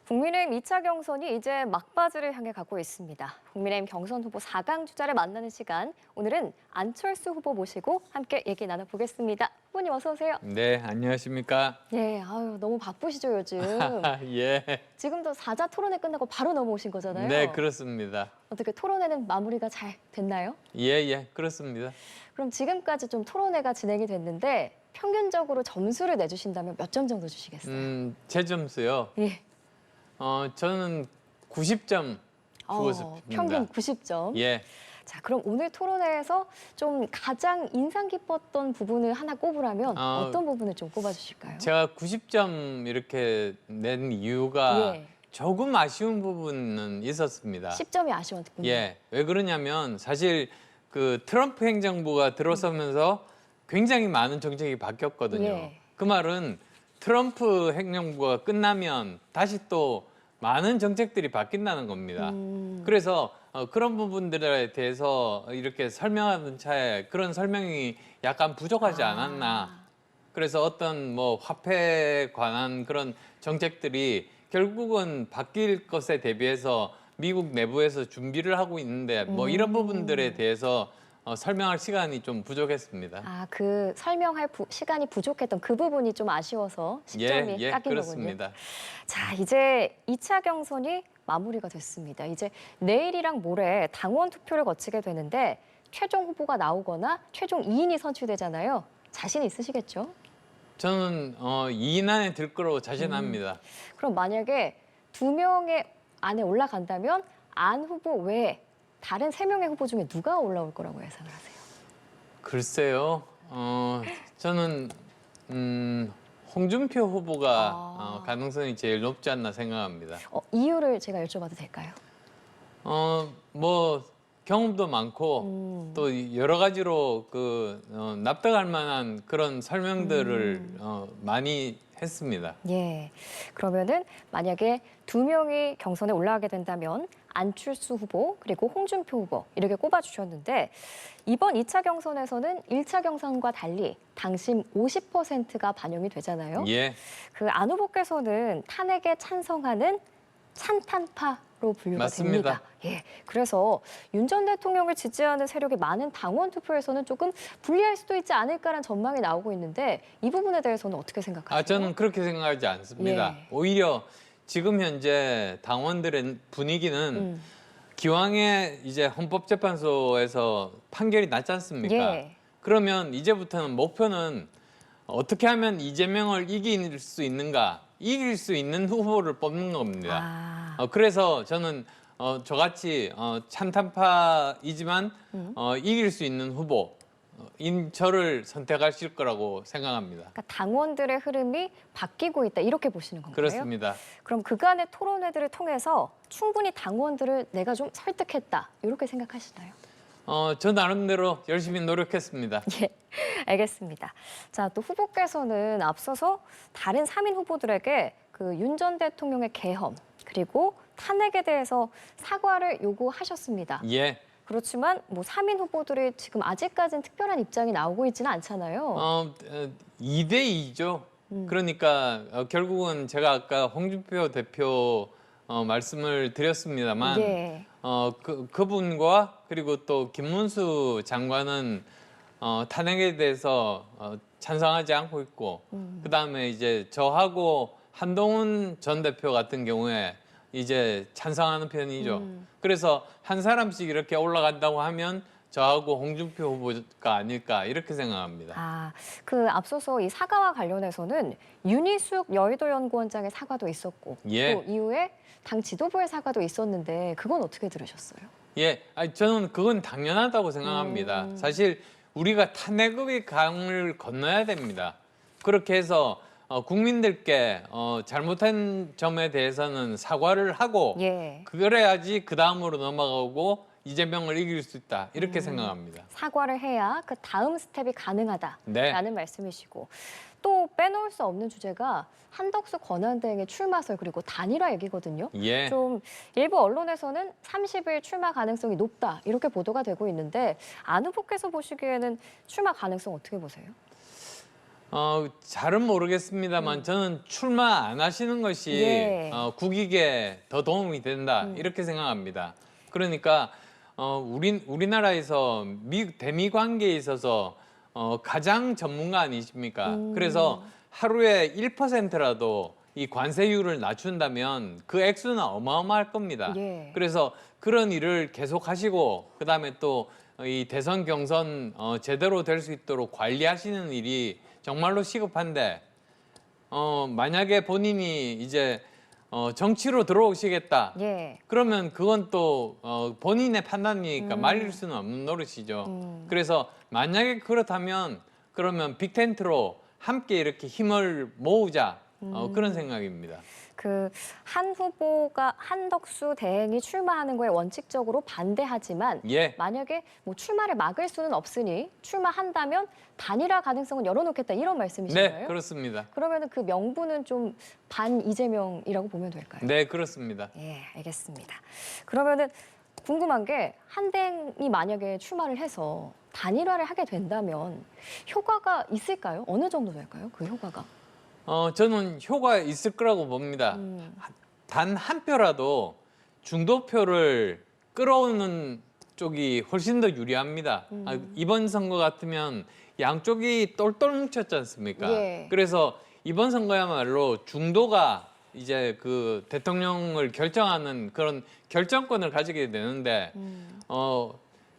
국민의힘 2차 경선이 이제 막바지를 향해 가고 있습니다. 국민의힘 경선 후보 4강 주자를 만나는 시간, 오늘은 안철수 후보 모시고 함께 얘기 나눠보겠습니다. 후보님 어서 오세요. 네, 안녕하십니까? 예, 너무 바쁘시죠 요즘. 예. 지금도 사자 토론회 끝나고 바로 넘어오신 거잖아요. 네, 그렇습니다. 어떻게 토론회는 마무리가 잘 됐나요? 예, 그렇습니다. 그럼 지금까지 좀 토론회가 진행이 됐는데 평균적으로 점수를 내주신다면 몇 점 정도 주시겠어요? 제 점수요. 예. 저는 90점 주고 싶습니다. 평균 90점. 예. 자, 그럼 오늘 토론회에서 좀 가장 인상 깊었던 부분을 하나 꼽으라면 어떤 부분을 좀 꼽아주실까요? 제가 90점 이렇게 낸 이유가 예. 조금 아쉬운 부분은 있었습니다. 10점이 아쉬웠군요. 예. 왜 그러냐면 사실 그 트럼프 행정부가 들어서면서 굉장히 많은 정책이 바뀌었거든요. 예. 그 말은 트럼프 행정부가 끝나면 다시 또 많은 정책들이 바뀐다는 겁니다. 그래서 그런 부분들에 대해서 이렇게 설명하는 차에 그런 설명이 약간 부족하지 않았나. 그래서 어떤 뭐 화폐에 관한 그런 정책들이 결국은 바뀔 것에 대비해서 미국 내부에서 준비를 하고 있는데 뭐 이런 부분들에 대해서 설명할 시간이 좀 부족했습니다. 그 설명할 시간이 부족했던 그 부분이 좀 아쉬워서 10점이 예, 깎인 그렇습니다. 거군요. 자, 이제 2차 경선이 마무리가 됐습니다. 이제 내일이랑 모레 당원 투표를 거치게 되는데 최종 후보가 나오거나 최종 2인이 선출되잖아요. 자신 있으시겠죠? 저는 2인 안에 들 거로 자신합니다. 그럼 만약에 2명의 안에 올라간다면 안 후보 외에 다른 3명의 후보 중에 누가 올라올 거라고 예상을 하세요? 글쎄요. 저는 홍준표 후보가 가능성이 제일 높지 않나 생각합니다. 이유를 제가 여쭤봐도 될까요? 뭐 경험도 많고 또 여러 가지로 납득할 만한 그런 설명들을 많이 했습니다. 예. 그러면은 만약에 2명이 경선에 올라가게 된다면 안철수 후보 그리고 홍준표 후보 이렇게 꼽아주셨는데 이번 2차 경선에서는 1차 경선과 달리 당심 50%가 반영이 되잖아요. 예. 그 안 후보께서는 탄핵에 찬성하는 찬탄파로 분류가 맞습니다. 됩니다. 예. 그래서 윤 전 대통령을 지지하는 세력이 많은 당원 투표에서는 조금 불리할 수도 있지 않을까라는 전망이 나오고 있는데 이 부분에 대해서는 어떻게 생각하세요? 저는 그렇게 생각하지 않습니다. 예. 오히려 지금 현재 당원들의 분위기는 기왕에 이제 헌법재판소에서 판결이 났지 않습니까? 예. 그러면 이제부터는 목표는 어떻게 하면 이재명을 이길 수 있는가, 이길 수 있는 후보를 뽑는 겁니다. 그래서 저는 저같이 찬탄파이지만 이길 수 있는 후보인 저를 선택하실 거라고 생각합니다. 그러니까 당원들의 흐름이 바뀌고 있다 이렇게 보시는 건가요? 그렇습니다. 그럼 그간의 토론회들을 통해서 충분히 당원들을 내가 좀 설득했다 이렇게 생각하시나요? 저 나름대로 열심히 노력했습니다. 예, 알겠습니다. 자, 또 후보께서는 앞서서 다른 3인 후보들에게 그 윤 전 대통령의 계엄 그리고 탄핵에 대해서 사과를 요구하셨습니다. 예. 그렇지만 뭐 3인 후보들이 지금 아직까지는 특별한 입장이 나오고 있지는 않잖아요. 2대2죠. 그러니까 결국은 제가 아까 홍준표 대표 말씀을 드렸습니다만 예. 그분과 그리고 또 김문수 장관은 탄핵에 대해서 찬성하지 않고 있고 그다음에 이제 저하고 한동훈 전 대표 같은 경우에 이제 찬성하는 편이죠. 그래서 한 사람씩 이렇게 올라간다고 하면 저하고 홍준표 후보가 아닐까 이렇게 생각합니다. 그 앞서서 이 사과와 관련해서는 윤희숙 여의도 연구원장의 사과도 있었고 예. 또 이후에 당 지도부의 사과도 있었는데 그건 어떻게 들으셨어요? 예, 저는 그건 당연하다고 생각합니다. 사실 우리가 탄핵의 강을 건너야 됩니다. 그렇게 해서 국민들께 잘못한 점에 대해서는 사과를 하고 예. 그래야지 그 다음으로 넘어가고 이재명을 이길 수 있다 이렇게 생각합니다. 사과를 해야 그 다음 스텝이 가능하다라는 네. 말씀이시고 또 빼놓을 수 없는 주제가 한덕수 권한대행의 출마설 그리고 단일화 얘기거든요. 예. 좀 일부 언론에서는 30일 출마 가능성이 높다 이렇게 보도가 되고 있는데 안 후보께서 보시기에는 출마 가능성 어떻게 보세요? 잘은 모르겠습니다만 저는 출마 안 하시는 것이 예. 국익에 더 도움이 된다 이렇게 생각합니다. 그러니까 우리나라에서 대미 관계에 있어서 가장 전문가 아니십니까? 그래서 하루에 1%라도 이 관세율을 낮춘다면 그 액수는 어마어마할 겁니다. 예. 그래서 그런 일을 계속 하시고 그다음에 또 이 대선 경선 제대로 될 수 있도록 관리하시는 일이 정말로 시급한데 만약에 본인이 이제 정치로 들어오시겠다. 예. 그러면 그건 또 본인의 판단이니까 말릴 수는 없는 노릇이죠. 그래서 만약에 그렇다면 그러면 빅텐트로 함께 이렇게 힘을 모으자 그런 생각입니다. 그 한 후보가 한덕수 대행이 출마하는 거에 원칙적으로 반대하지만 예. 만약에 뭐 출마를 막을 수는 없으니 출마한다면 단일화 가능성은 열어놓겠다 이런 말씀이신가요? 네, 그렇습니다. 그러면은 그 명분은 좀 반 이재명이라고 보면 될까요? 네, 그렇습니다. 예, 알겠습니다. 그러면은 궁금한 게 한대행이 만약에 출마를 해서 단일화를 하게 된다면 효과가 있을까요? 어느 정도 될까요? 그 효과가? 저는 효과 있을 거라고 봅니다. 단 한 표라도 중도표를 끌어오는 쪽이 훨씬 더 유리합니다. 이번 선거 같으면 양쪽이 똘똘 뭉쳤지 않습니까? 예. 그래서 이번 선거야말로 중도가 이제 그 대통령을 결정하는 그런 결정권을 가지게 되는데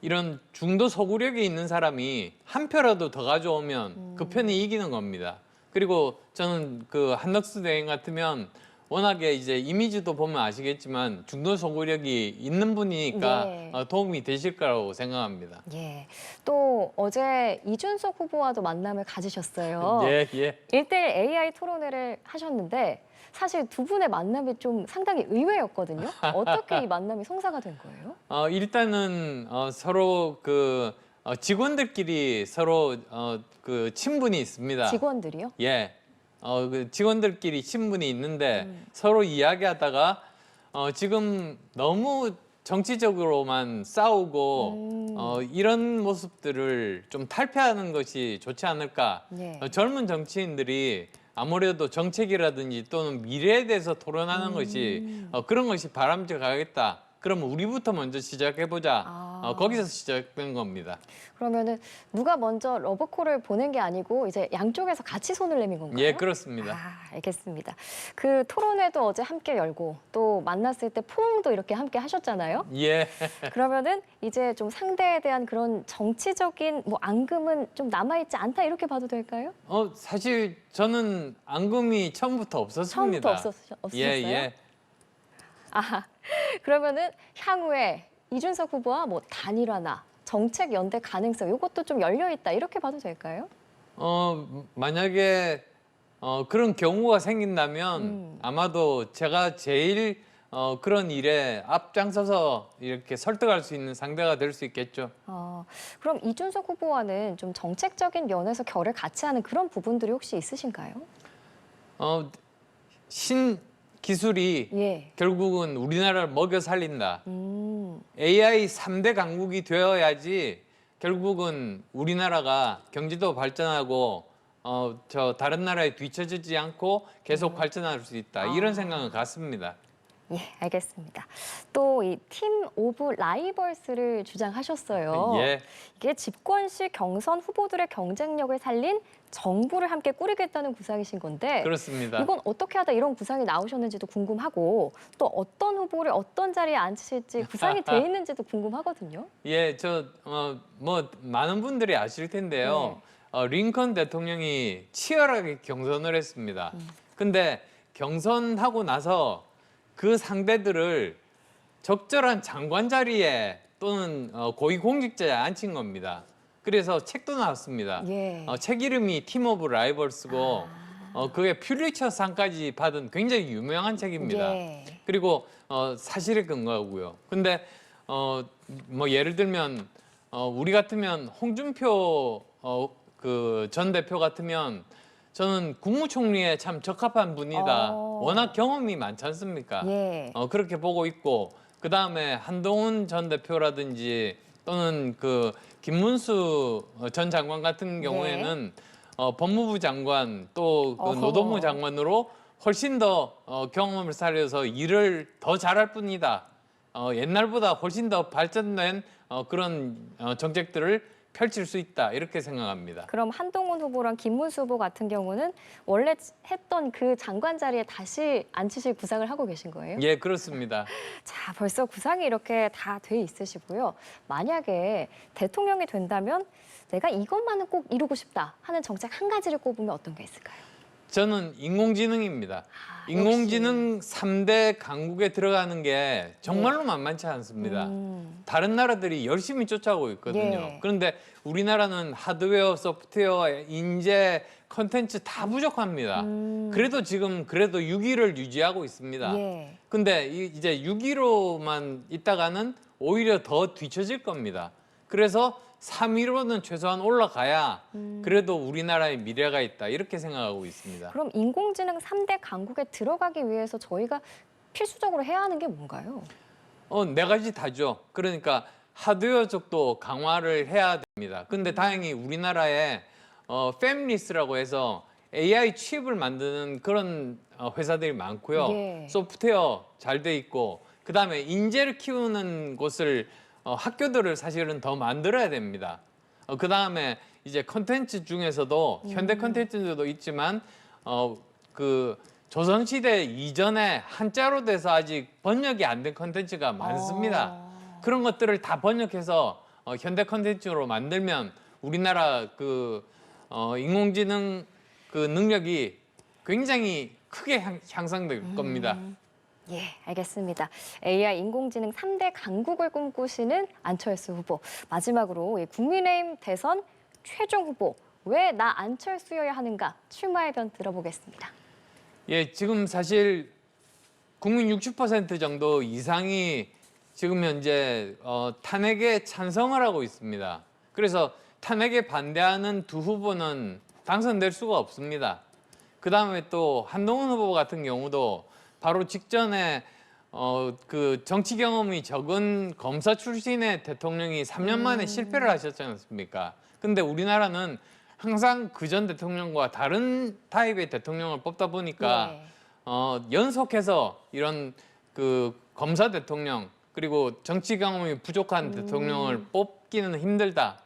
이런 중도 소구력이 있는 사람이 한 표라도 더 가져오면 그 편이 이기는 겁니다. 그리고 저는 그 한덕수 대행 같으면 워낙에 이제 이미지도 보면 아시겠지만 중도 소구력이 있는 분이니까 네. 도움이 되실 거라고 생각합니다. 예. 또 어제 이준석 후보와도 만남을 가지셨어요. 예, 예. 1대1 AI 토론회를 하셨는데 사실 두 분의 만남이 좀 상당히 의외였거든요. 어떻게 이 만남이 성사가 된 거예요? 일단은 서로 그 직원들끼리 서로 그 친분이 있습니다. 직원들이요? 예. 그 직원들끼리 친분이 있는데 서로 이야기하다가 지금 너무 정치적으로만 싸우고 이런 모습들을 좀 탈피하는 것이 좋지 않을까. 네. 젊은 정치인들이 아무래도 정책이라든지 또는 미래에 대해서 토론하는 것이 그런 것이 바람직하겠다. 그러면 우리부터 먼저 시작해보자. 거기서 시작된 겁니다. 그러면은 누가 먼저 러브콜을 보낸 게 아니고 이제 양쪽에서 같이 손을 내민 건가요? 예, 그렇습니다. 알겠습니다. 그 토론회도 어제 함께 열고 또 만났을 때 포옹도 이렇게 함께 하셨잖아요. 예. 그러면은 이제 좀 상대에 대한 그런 정치적인 뭐 앙금은 좀 남아있지 않다 이렇게 봐도 될까요? 사실 저는 앙금이 처음부터 없었습니다. 처음부터 없으셨어요? 예, 예. 그러면은 향후에 이준석 후보와 뭐 단일화나 정책 연대 가능성 이것도 좀 열려 있다 이렇게 봐도 될까요? 만약에 그런 경우가 생긴다면 아마도 제가 제일 그런 일에 앞장서서 이렇게 설득할 수 있는 상대가 될 수 있겠죠. 그럼 이준석 후보와는 좀 정책적인 면에서 결을 같이 하는 그런 부분들이 혹시 있으신가요? 신기술이 예. 결국은 우리나라를 먹여 살린다. AI 3대 강국이 되어야지 결국은 우리나라가 경제도 발전하고 다른 나라에 뒤처지지 않고 계속 발전할 수 있다. 이런 생각은 같습니다. 예, 알겠습니다. 또 이 팀 오브 라이벌스를 주장하셨어요. 예. 이게 집권시 경선 후보들의 경쟁력을 살린 정부를 함께 꾸리겠다는 구상이신 건데 그렇습니다. 이건 어떻게 하다 이런 구상이 나오셨는지도 궁금하고 또 어떤 후보를 어떤 자리에 앉히실지 구상이 돼 있는지도 궁금하거든요. 예, 뭐 많은 분들이 아실 텐데요. 링컨 대통령이 치열하게 경선을 했습니다. 근데 경선하고 나서 그 상대들을 적절한 장관 자리에 또는 고위공직자에 앉힌 겁니다. 그래서 책도 나왔습니다. 예. 책 이름이 팀 오브 라이벌스고 그게 퓰리처상까지 받은 굉장히 유명한 책입니다. 예. 그리고 사실에 근거하고요. 근데 뭐 예를 들면 우리 같으면 홍준표 그 전 대표 같으면 저는 국무총리에 참 적합한 분이다. 워낙 경험이 많지 않습니까? 예. 그렇게 보고 있고 그 다음에 한동훈 전 대표라든지 또는 그 김문수 전 장관 같은 경우에는 법무부 장관 또 그 어허. 노동부 장관으로 훨씬 더 경험을 살려서 일을 더 잘할 뿐이다. 옛날보다 훨씬 더 발전된 그런 정책들을 펼칠 수 있다 이렇게 생각합니다. 그럼 한동훈 후보랑 김문수 후보 같은 경우는 원래 했던 그 장관 자리에 다시 앉히실 구상을 하고 계신 거예요? 예, 그렇습니다. 자, 벌써 구상이 이렇게 다 돼 있으시고요. 만약에 대통령이 된다면 내가 이것만은 꼭 이루고 싶다 하는 정책 한 가지를 꼽으면 어떤 게 있을까요? 저는 인공지능입니다. 아, 인공지능 3대 강국에 들어가는 게 정말로 만만치 않습니다. 다른 나라들이 열심히 쫓아오고 있거든요. 예. 그런데 우리나라는 하드웨어, 소프트웨어, 인재, 컨텐츠 다 부족합니다. 그래도 지금 그래도 6위를 유지하고 있습니다. 예. 근데 이제 6위로만 있다가는 오히려 더 뒤처질 겁니다. 그래서 3위로는 최소한 올라가야 그래도 우리나라의 미래가 있다 이렇게 생각하고 있습니다. 그럼 인공지능 3대 강국에 들어가기 위해서 저희가 필수적으로 해야 하는 게 뭔가요? 네 가지 다죠. 그러니까 하드웨어 쪽도 강화를 해야 됩니다. 근데 다행히 우리나라에 패밀리스라고 해서 AI 칩을 만드는 그런 회사들이 많고요. 예. 소프트웨어 잘 돼 있고 그다음에 인재를 키우는 곳을 학교들을 사실은 더 만들어야 됩니다. 그다음에 이제 컨텐츠 중에서도 현대 컨텐츠도 있지만 그 조선시대 이전에 한자로 돼서 아직 번역이 안 된 컨텐츠가 많습니다. 그런 것들을 다 번역해서 현대 컨텐츠로 만들면 우리나라 그 인공지능 그 능력이 굉장히 크게 향상될 겁니다. 예, 알겠습니다. AI 인공지능 3대 강국을 꿈꾸시는 안철수 후보. 마지막으로 이 국민의힘 대선 최종 후보. 왜 나 안철수여야 하는가? 출마 의견 들어보겠습니다. 예, 지금 사실 국민 60% 정도 이상이 지금 현재 탄핵에 찬성을 하고 있습니다. 그래서 탄핵에 반대하는 두 후보는 당선될 수가 없습니다. 그다음에 또 한동훈 후보 같은 경우도 바로 직전에 그 정치 경험이 적은 검사 출신의 대통령이 3년 만에 실패를 하셨지 않습니까? 근데 우리나라는 항상 그전 대통령과 다른 타입의 대통령을 뽑다 보니까 예. 연속해서 이런 그 검사 대통령 그리고 정치 경험이 부족한 대통령을 뽑기는 힘들다.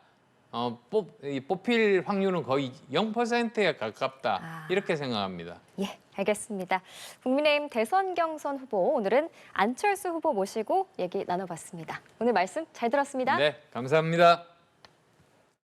뽑힐 확률은 거의 0%에 가깝다. 이렇게 생각합니다. 예, 알겠습니다. 국민의힘 대선 경선 후보 오늘은 안철수 후보 모시고 얘기 나눠봤습니다. 오늘 말씀 잘 들었습니다. 네, 감사합니다.